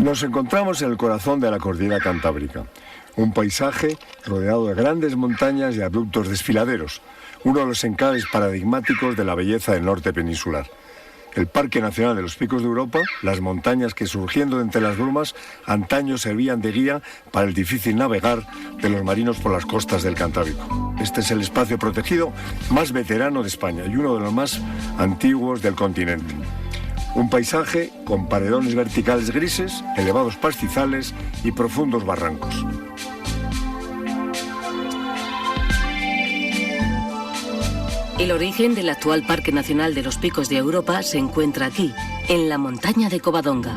Nos encontramos en el corazón de la cordillera Cantábrica, un paisaje rodeado de grandes montañas y abruptos desfiladeros, uno de los enclaves paradigmáticos de la belleza del norte peninsular. El Parque Nacional de los Picos de Europa, las montañas que surgiendo de entre las brumas antaño servían de guía para el difícil navegar de los marinos por las costas del Cantábrico. Este es el espacio protegido más veterano de España y uno de los más antiguos del continente. Un paisaje con paredones verticales grises, elevados pastizales y profundos barrancos. El origen del actual Parque Nacional de los Picos de Europa se encuentra aquí, en la montaña de Covadonga.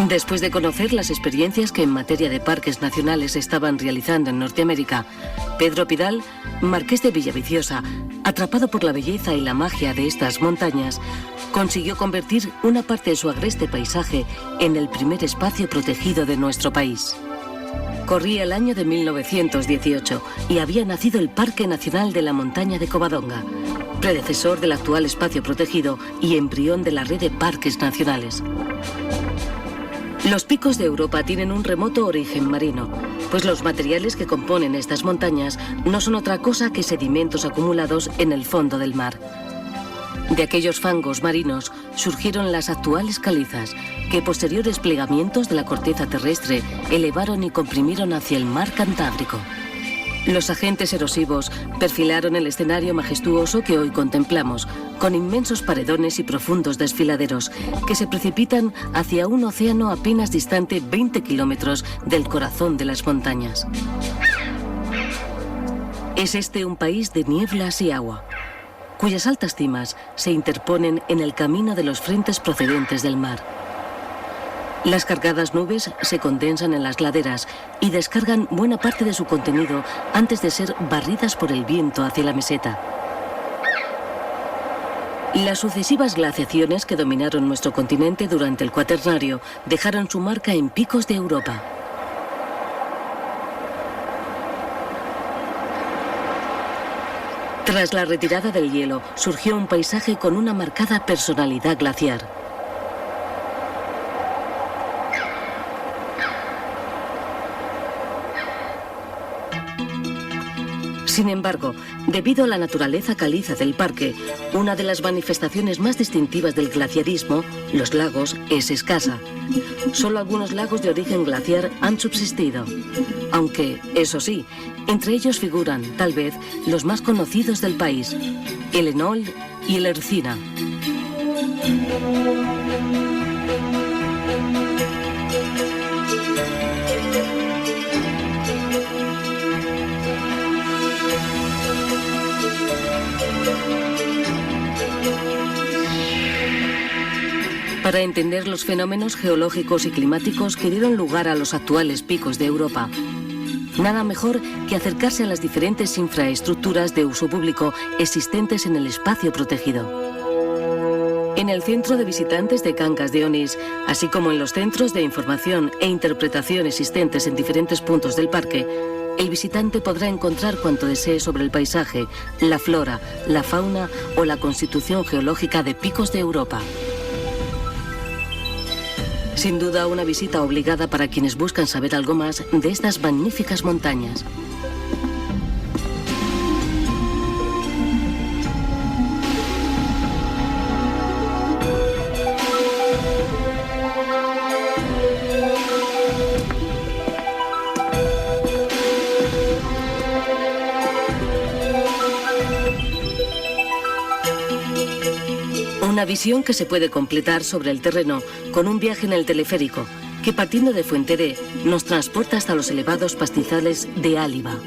Después de conocer las experiencias que en materia de parques nacionales estaban realizando en Norteamérica, Pedro Pidal, marqués de Villaviciosa, atrapado por la belleza y la magia de estas montañas, consiguió convertir una parte de su agreste paisaje en el primer espacio protegido de nuestro país. Corría el año de 1918 y había nacido el Parque Nacional de la Montaña de Covadonga, predecesor del actual espacio protegido y embrión de la red de parques nacionales. Los Picos de Europa tienen un remoto origen marino, pues los materiales que componen estas montañas no son otra cosa que sedimentos acumulados en el fondo del mar. De aquellos fangos marinos surgieron las actuales calizas, que posteriores plegamientos de la corteza terrestre elevaron y comprimieron hacia el mar Cantábrico. Los agentes erosivos perfilaron el escenario majestuoso que hoy contemplamos, con inmensos paredones y profundos desfiladeros que se precipitan hacia un océano apenas distante 20 kilómetros del corazón de las montañas. Es este un país de nieblas y agua, cuyas altas cimas se interponen en el camino de los frentes procedentes del mar. Las cargadas nubes se condensan en las laderas y descargan buena parte de su contenido antes de ser barridas por el viento hacia la meseta. Las sucesivas glaciaciones que dominaron nuestro continente durante el Cuaternario dejaron su marca en Picos de Europa. Tras la retirada del hielo, surgió un paisaje con una marcada personalidad glaciar. Sin embargo, debido a la naturaleza caliza del parque, una de las manifestaciones más distintivas del glaciarismo, los lagos, es escasa. Solo algunos lagos de origen glaciar han subsistido, aunque, eso sí, entre ellos figuran, tal vez, los más conocidos del país, el Enol y el Ercina. Para entender los fenómenos geológicos y climáticos que dieron lugar a los actuales picos de Europa, nada mejor que acercarse a las diferentes infraestructuras de uso público existentes en el espacio protegido. En el centro de visitantes de Cangas de Onís, así como en los centros de información e interpretación existentes en diferentes puntos del parque, el visitante podrá encontrar cuanto desee sobre el paisaje, la flora, la fauna o la constitución geológica de Picos de Europa. Sin duda, una visita obligada para quienes buscan saber algo más de estas magníficas montañas. Una visión que se puede completar sobre el terreno con un viaje en el teleférico, que partiendo de Fuenteré nos transporta hasta los elevados pastizales de Áliva.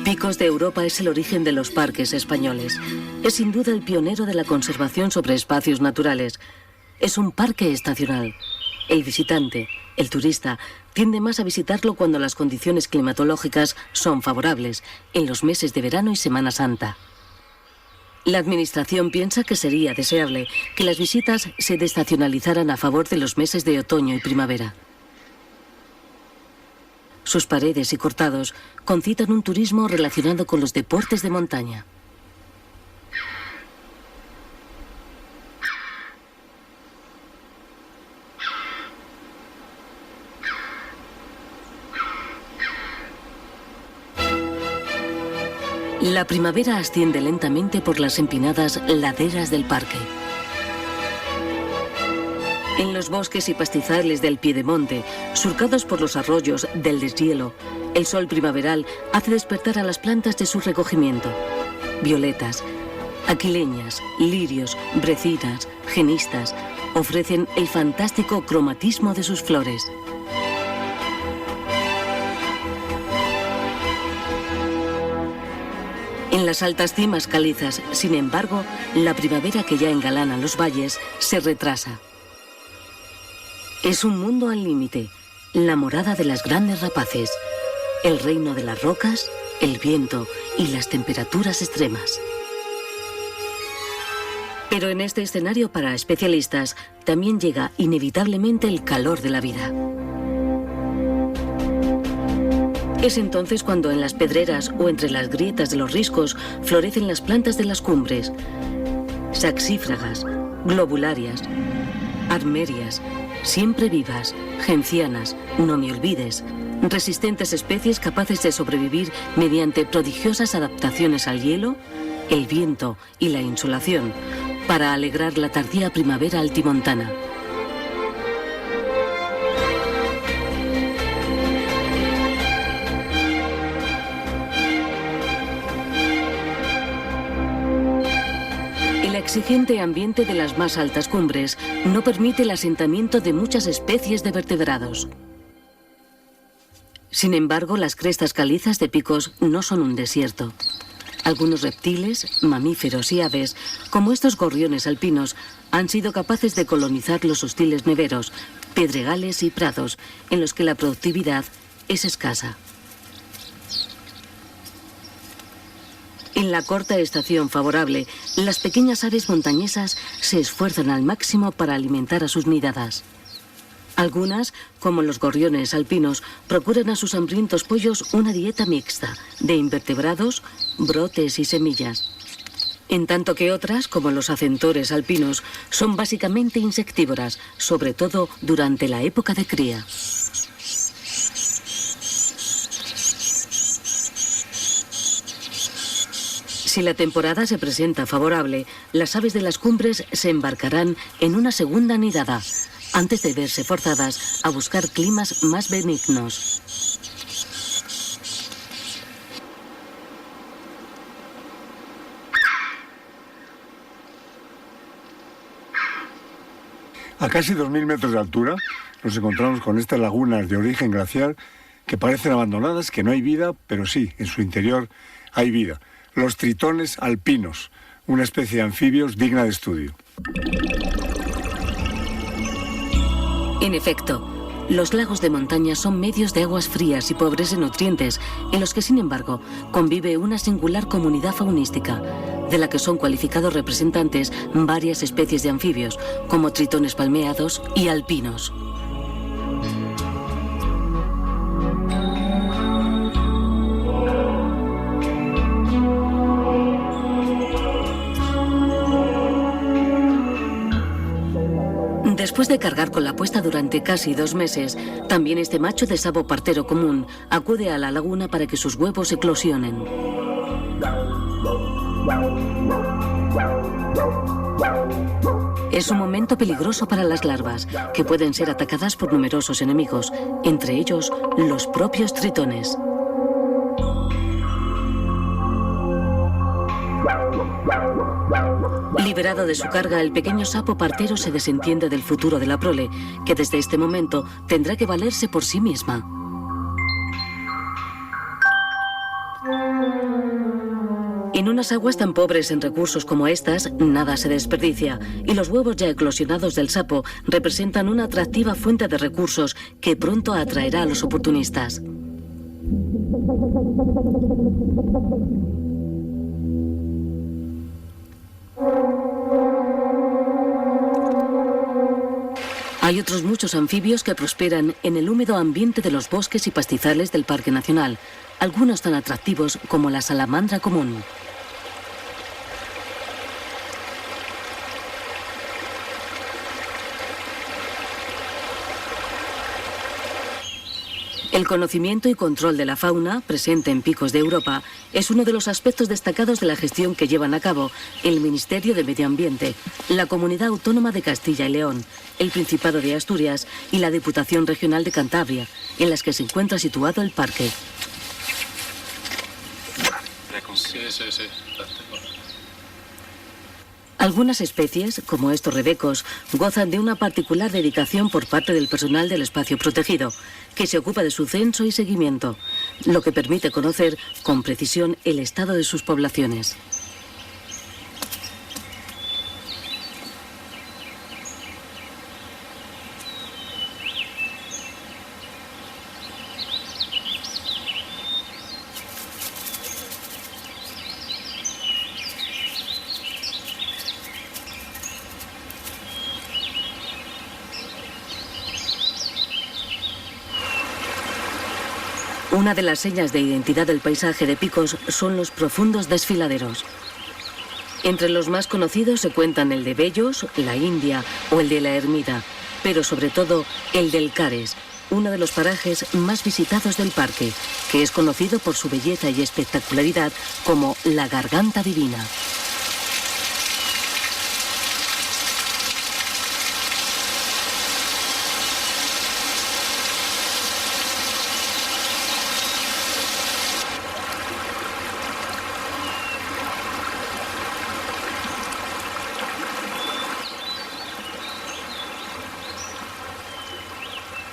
Picos de Europa es el origen de los parques españoles. Es sin duda el pionero de la conservación sobre espacios naturales. Es un parque estacional. El visitante, el turista, tiende más a visitarlo cuando las condiciones climatológicas son favorables, en los meses de verano y Semana Santa. La Administración piensa que sería deseable que las visitas se desestacionalizaran a favor de los meses de otoño y primavera. Sus paredes y cortados concitan un turismo relacionado con los deportes de montaña. La primavera asciende lentamente por las empinadas laderas del parque. En los bosques y pastizales del piedemonte, surcados por los arroyos del deshielo, el sol primaveral hace despertar a las plantas de su recogimiento. Violetas, aquileñas, lirios, brecinas, genistas ofrecen el fantástico cromatismo de sus flores. En las altas cimas calizas, sin embargo, la primavera que ya engalana los valles se retrasa. Es un mundo al límite, la morada de las grandes rapaces, el reino de las rocas, el viento y las temperaturas extremas. Pero en este escenario para especialistas también llega inevitablemente el calor de la vida. Es entonces cuando en las pedreras o entre las grietas de los riscos florecen las plantas de las cumbres, saxífragas, globularias, armerias, siempre vivas, gencianas, no me olvides, resistentes especies capaces de sobrevivir mediante prodigiosas adaptaciones al hielo, el viento y la insolación, para alegrar la tardía primavera altimontana. El exigente ambiente de las más altas cumbres no permite el asentamiento de muchas especies de vertebrados. Sin embargo, las crestas calizas de picos no son un desierto. Algunos reptiles, mamíferos y aves, como estos gorriones alpinos, han sido capaces de colonizar los hostiles neveros, pedregales y prados, en los que la productividad es escasa. En la corta estación favorable, las pequeñas aves montañesas se esfuerzan al máximo para alimentar a sus nidadas. Algunas, como los gorriones alpinos, procuran a sus hambrientos pollos una dieta mixta de invertebrados, brotes y semillas. En tanto que otras, como los acentores alpinos, son básicamente insectívoras, sobre todo durante la época de cría. Si la temporada se presenta favorable, las aves de las cumbres se embarcarán en una segunda nidada, antes de verse forzadas a buscar climas más benignos. A casi 2.000 metros de altura nos encontramos con estas lagunas de origen glacial que parecen abandonadas, que no hay vida, pero sí, en su interior hay vida. Los tritones alpinos, una especie de anfibios digna de estudio. En efecto, los lagos de montaña son medios de aguas frías y pobres en nutrientes, en los que, sin embargo, convive una singular comunidad faunística, de la que son cualificados representantes varias especies de anfibios, como tritones palmeados y alpinos. Después de cargar con la puesta durante casi 2 meses, también este macho de sabo partero común acude a la laguna para que sus huevos eclosionen. Es un momento peligroso para las larvas, que pueden ser atacadas por numerosos enemigos, entre ellos los propios tritones. Liberado de su carga, el pequeño sapo partero se desentiende del futuro de la prole, que desde este momento tendrá que valerse por sí misma. En unas aguas tan pobres en recursos como estas, nada se desperdicia, y los huevos ya eclosionados del sapo representan una atractiva fuente de recursos que pronto atraerá a los oportunistas. Hay otros muchos anfibios que prosperan en el húmedo ambiente de los bosques y pastizales del Parque Nacional, algunos tan atractivos como la salamandra común. El conocimiento y control de la fauna, presente en picos de Europa, es uno de los aspectos destacados de la gestión que llevan a cabo el Ministerio de Medio Ambiente, la Comunidad Autónoma de Castilla y León, el Principado de Asturias y la Diputación Regional de Cantabria, en las que se encuentra situado el parque. Sí. Algunas especies, como estos rebecos, gozan de una particular dedicación por parte del personal del espacio protegido, que se ocupa de su censo y seguimiento, lo que permite conocer con precisión el estado de sus poblaciones. Una de las señas de identidad del paisaje de Picos son los profundos desfiladeros. Entre los más conocidos se cuentan el de Bellos, la India o el de la Ermida, pero sobre todo el del Cares, uno de los parajes más visitados del parque, que es conocido por su belleza y espectacularidad como la Garganta Divina.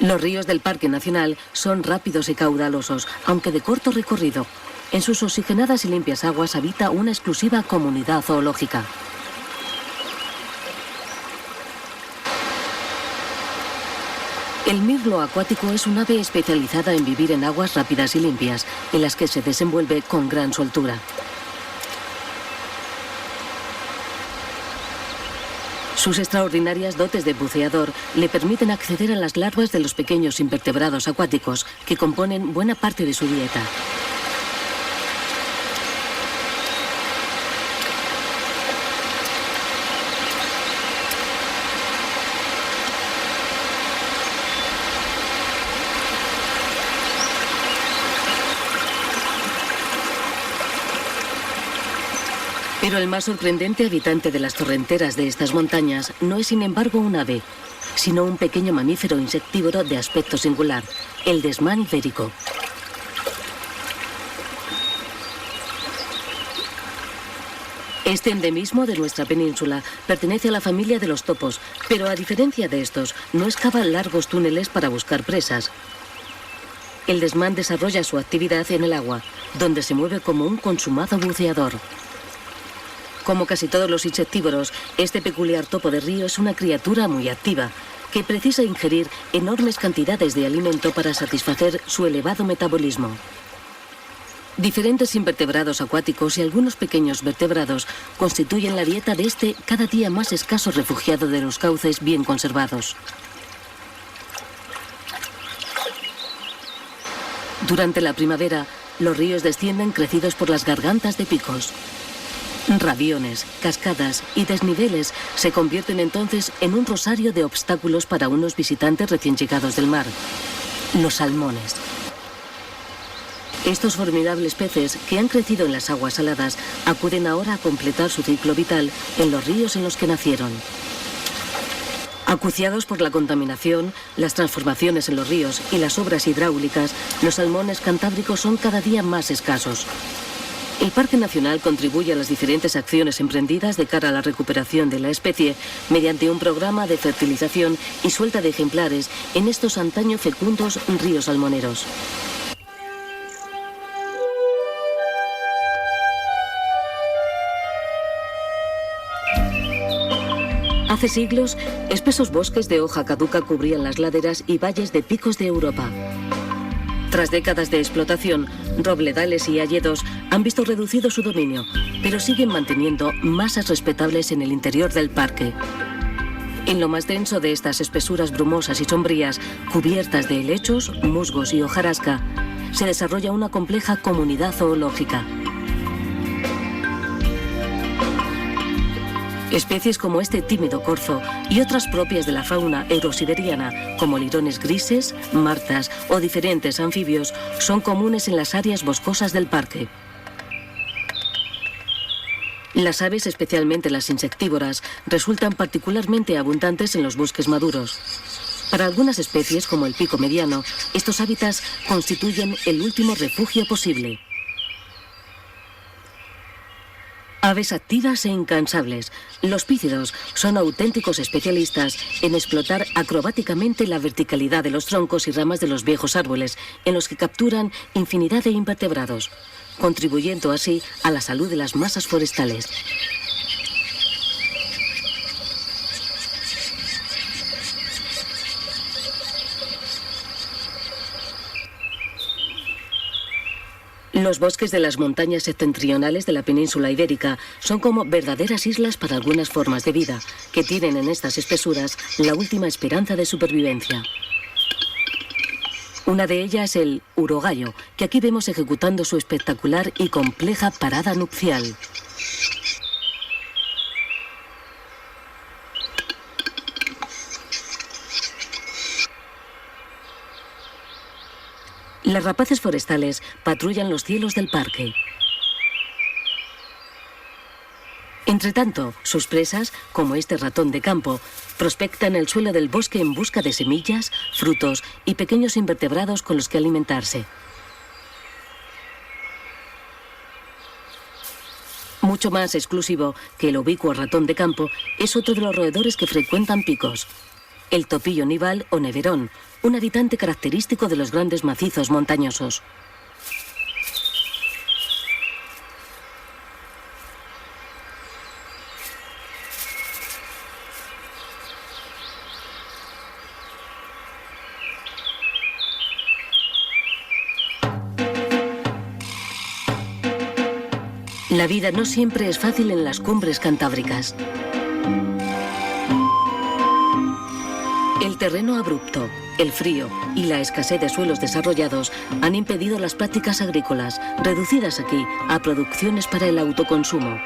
Los ríos del Parque Nacional son rápidos y caudalosos, aunque de corto recorrido. En sus oxigenadas y limpias aguas habita una exclusiva comunidad zoológica. El mirlo acuático es un ave especializada en vivir en aguas rápidas y limpias, en las que se desenvuelve con gran soltura. Sus extraordinarias dotes de buceador le permiten acceder a las larvas de los pequeños invertebrados acuáticos que componen buena parte de su dieta. Pero el más sorprendente habitante de las torrenteras de estas montañas no es, sin embargo, un ave, sino un pequeño mamífero insectívoro de aspecto singular, el desmán ibérico. Este endemismo de nuestra península pertenece a la familia de los topos, pero a diferencia de estos, no excava largos túneles para buscar presas. El desmán desarrolla su actividad en el agua, donde se mueve como un consumado buceador. Como casi todos los insectívoros, este peculiar topo de río es una criatura muy activa, que precisa ingerir enormes cantidades de alimento para satisfacer su elevado metabolismo. Diferentes invertebrados acuáticos y algunos pequeños vertebrados constituyen la dieta de este cada día más escaso refugiado de los cauces bien conservados. Durante la primavera, los ríos descienden crecidos por las gargantas de Picos. Rabiones, cascadas y desniveles se convierten entonces en un rosario de obstáculos para unos visitantes recién llegados del mar: los salmones. Estos formidables peces, que han crecido en las aguas saladas, acuden ahora a completar su ciclo vital en los ríos en los que nacieron. Acuciados por la contaminación, las transformaciones en los ríos y las obras hidráulicas, los salmones cantábricos son cada día más escasos. El Parque Nacional contribuye a las diferentes acciones emprendidas de cara a la recuperación de la especie mediante un programa de fertilización y suelta de ejemplares en estos antaño fecundos ríos salmoneros. Hace siglos, espesos bosques de hoja caduca cubrían las laderas y valles de Picos de Europa. Tras décadas de explotación, robledales y hayedos han visto reducido su dominio, pero siguen manteniendo masas respetables en el interior del parque. En lo más denso de estas espesuras brumosas y sombrías, cubiertas de helechos, musgos y hojarasca, se desarrolla una compleja comunidad zoológica. Especies como este tímido corzo y otras propias de la fauna eurosiberiana, como lirones grises, martas o diferentes anfibios, son comunes en las áreas boscosas del parque. Las aves, especialmente las insectívoras, resultan particularmente abundantes en los bosques maduros. Para algunas especies, como el pico mediano, estos hábitats constituyen el último refugio posible. Aves activas e incansables, los pícidos son auténticos especialistas en explotar acrobáticamente la verticalidad de los troncos y ramas de los viejos árboles, en los que capturan infinidad de invertebrados, contribuyendo así a la salud de las masas forestales. Los bosques de las montañas septentrionales de la península ibérica son como verdaderas islas para algunas formas de vida, que tienen en estas espesuras la última esperanza de supervivencia. Una de ellas es el urogallo, que aquí vemos ejecutando su espectacular y compleja parada nupcial. Las rapaces forestales patrullan los cielos del parque. Entretanto, sus presas, como este ratón de campo, prospectan el suelo del bosque en busca de semillas, frutos y pequeños invertebrados con los que alimentarse. Mucho más exclusivo que el ubicuo ratón de campo es otro de los roedores que frecuentan picos: el topillo nival o neverón, un habitante característico de los grandes macizos montañosos. La vida no siempre es fácil en las cumbres cantábricas. El terreno abrupto, el frío y la escasez de suelos desarrollados han impedido las prácticas agrícolas, reducidas aquí a producciones para el autoconsumo.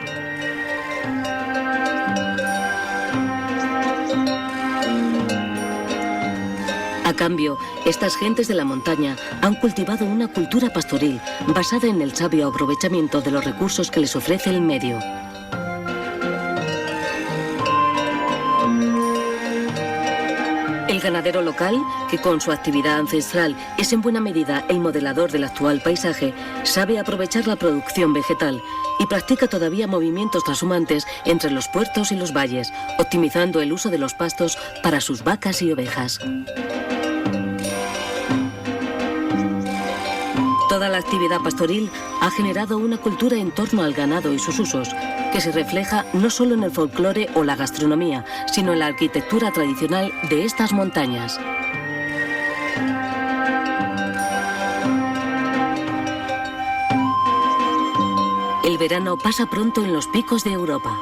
A cambio, estas gentes de la montaña han cultivado una cultura pastoril basada en el sabio aprovechamiento de los recursos que les ofrece el medio. El ganadero local, que con su actividad ancestral es en buena medida el modelador del actual paisaje, sabe aprovechar la producción vegetal y practica todavía movimientos trashumantes entre los puertos y los valles, optimizando el uso de los pastos para sus vacas y ovejas. Toda la actividad pastoril ha generado una cultura en torno al ganado y sus usos, que se refleja no solo en el folclore o la gastronomía, sino en la arquitectura tradicional de estas montañas. El verano pasa pronto en los picos de Europa.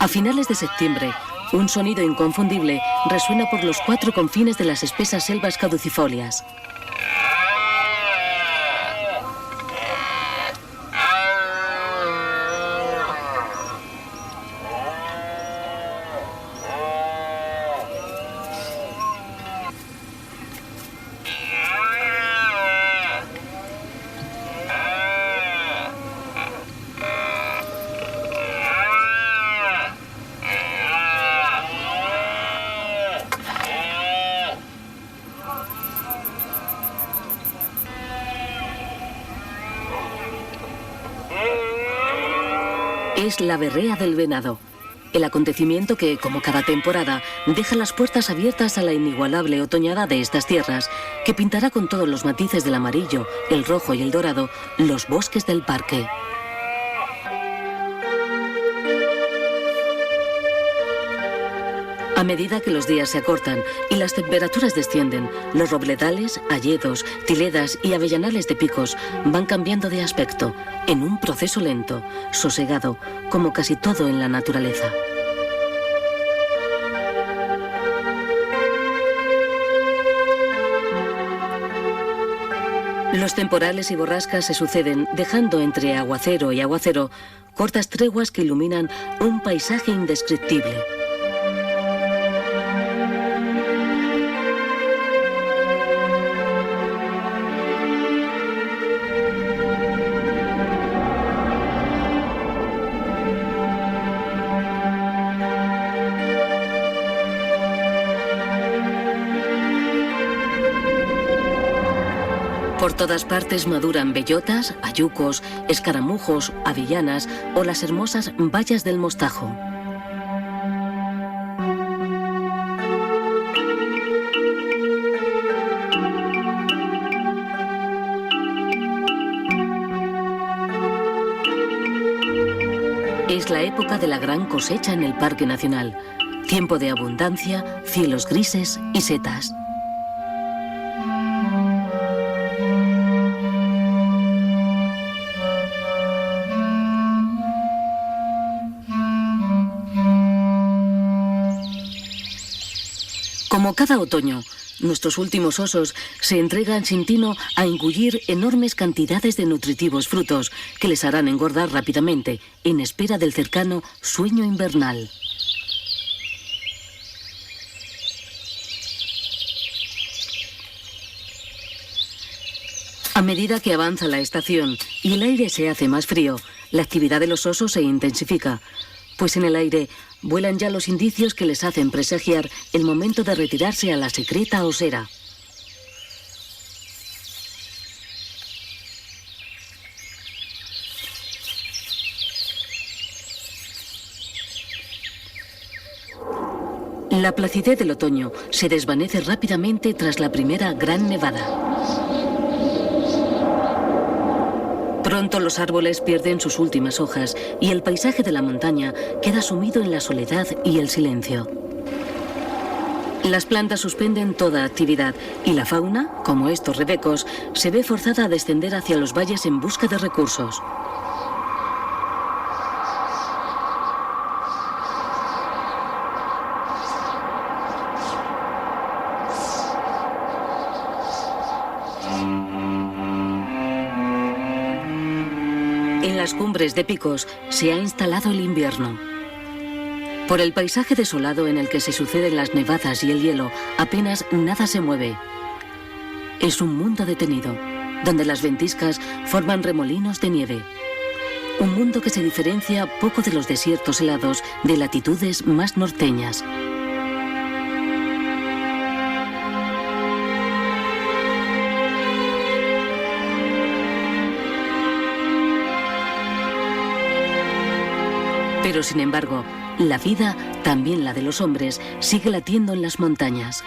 A finales de septiembre, un sonido inconfundible resuena por los cuatro confines de las espesas selvas caducifolias. Es la berrea del venado, el acontecimiento que, como cada temporada, deja las puertas abiertas a la inigualable otoñada de estas tierras, que pintará con todos los matices del amarillo, el rojo y el dorado los bosques del parque. A medida que los días se acortan y las temperaturas descienden, los robledales, hayedos, tiledas y avellanales de picos van cambiando de aspecto, en un proceso lento, sosegado, como casi todo en la naturaleza. Los temporales y borrascas se suceden, dejando entre aguacero y aguacero cortas treguas que iluminan un paisaje indescriptible. Por todas partes maduran bellotas, hayucos, escaramujos, avellanas o las hermosas bayas del mostajo. Es la época de la gran cosecha en el Parque Nacional. Tiempo de abundancia, cielos grises y setas. Como cada otoño, nuestros últimos osos se entregan sin tino a engullir enormes cantidades de nutritivos frutos que les harán engordar rápidamente en espera del cercano sueño invernal. A medida que avanza la estación y el aire se hace más frío, la actividad de los osos se intensifica, pues en el aire vuelan ya los indicios que les hacen presagiar el momento de retirarse a la secreta osera. La placidez del otoño se desvanece rápidamente tras la primera gran nevada. Pronto los árboles pierden sus últimas hojas y el paisaje de la montaña queda sumido en la soledad y el silencio. Las plantas suspenden toda actividad y la fauna, como estos rebecos, se ve forzada a descender hacia los valles en busca de recursos. En las cumbres de picos se ha instalado el invierno. Por el paisaje desolado en el que se suceden las nevadas y el hielo, apenas nada se mueve. Es un mundo detenido, donde las ventiscas forman remolinos de nieve. Un mundo que se diferencia poco de los desiertos helados de latitudes más norteñas. Pero sin embargo, la vida, también la de los hombres, sigue latiendo en las montañas.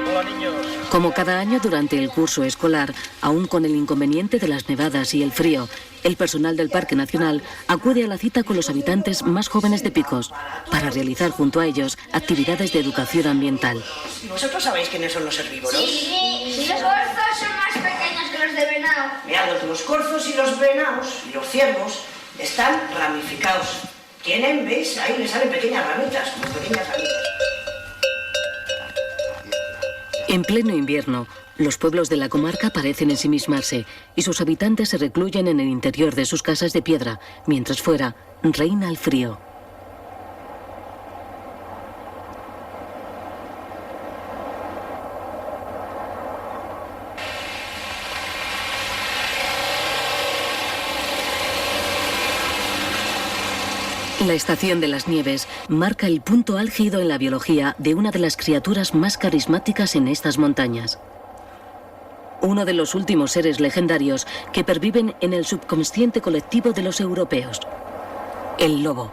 Hola, niños. Como cada año durante el curso escolar, aún con el inconveniente de las nevadas y el frío, el personal del Parque Nacional acude a la cita con los habitantes más jóvenes de Picos para realizar junto a ellos actividades de educación ambiental. ¿Vosotros sabéis quiénes son los herbívoros? Sí, los corzos son más pequeños que los de venado. Mirad, los corzos y los venados y los ciervos están ramificados. Tienen, ¿veis? Ahí les salen pequeñas ramitas, como pequeñas ramitas. En pleno invierno, los pueblos de la comarca parecen ensimismarse y sus habitantes se recluyen en el interior de sus casas de piedra, mientras fuera reina el frío. La estación de las nieves marca el punto álgido en la biología de una de las criaturas más carismáticas en estas montañas. Uno de los últimos seres legendarios que perviven en el subconsciente colectivo de los europeos. El lobo.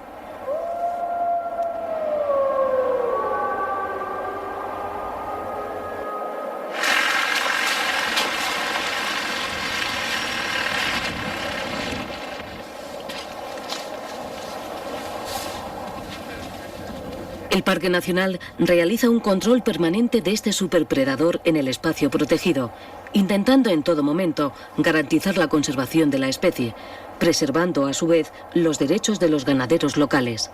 El Parque Nacional realiza un control permanente de este superpredador en el espacio protegido, intentando en todo momento garantizar la conservación de la especie, preservando a su vez los derechos de los ganaderos locales.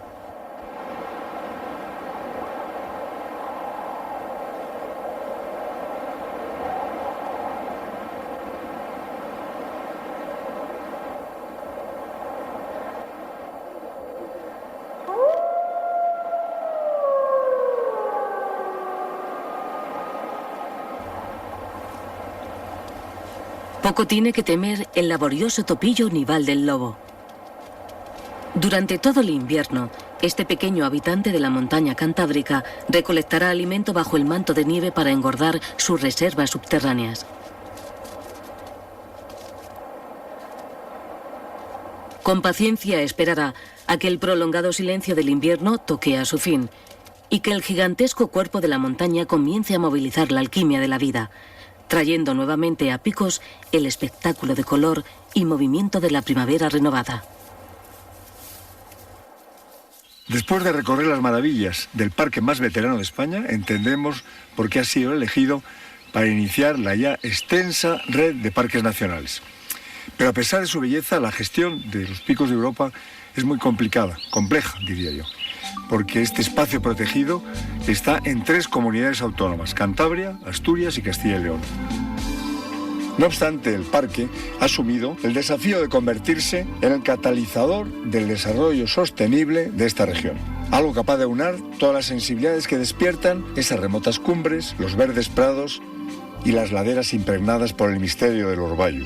Poco tiene que temer el laborioso topillo nival del lobo. Durante todo el invierno, este pequeño habitante de la montaña cantábrica recolectará alimento bajo el manto de nieve para engordar sus reservas subterráneas. Con paciencia esperará a que el prolongado silencio del invierno toque a su fin y que el gigantesco cuerpo de la montaña comience a movilizar la alquimia de la vida, trayendo nuevamente a picos el espectáculo de color y movimiento de la primavera renovada. Después de recorrer las maravillas del parque más veterano de España, entendemos por qué ha sido elegido para iniciar la ya extensa red de parques nacionales. Pero a pesar de su belleza, la gestión de los picos de Europa es muy complicada, compleja, diría yo, porque este espacio protegido está en 3 comunidades autónomas: Cantabria, Asturias y Castilla y León. No obstante, el parque ha asumido el desafío de convertirse en el catalizador del desarrollo sostenible de esta región. Algo capaz de aunar todas las sensibilidades que despiertan esas remotas cumbres, los verdes prados y las laderas impregnadas por el misterio del orvallo.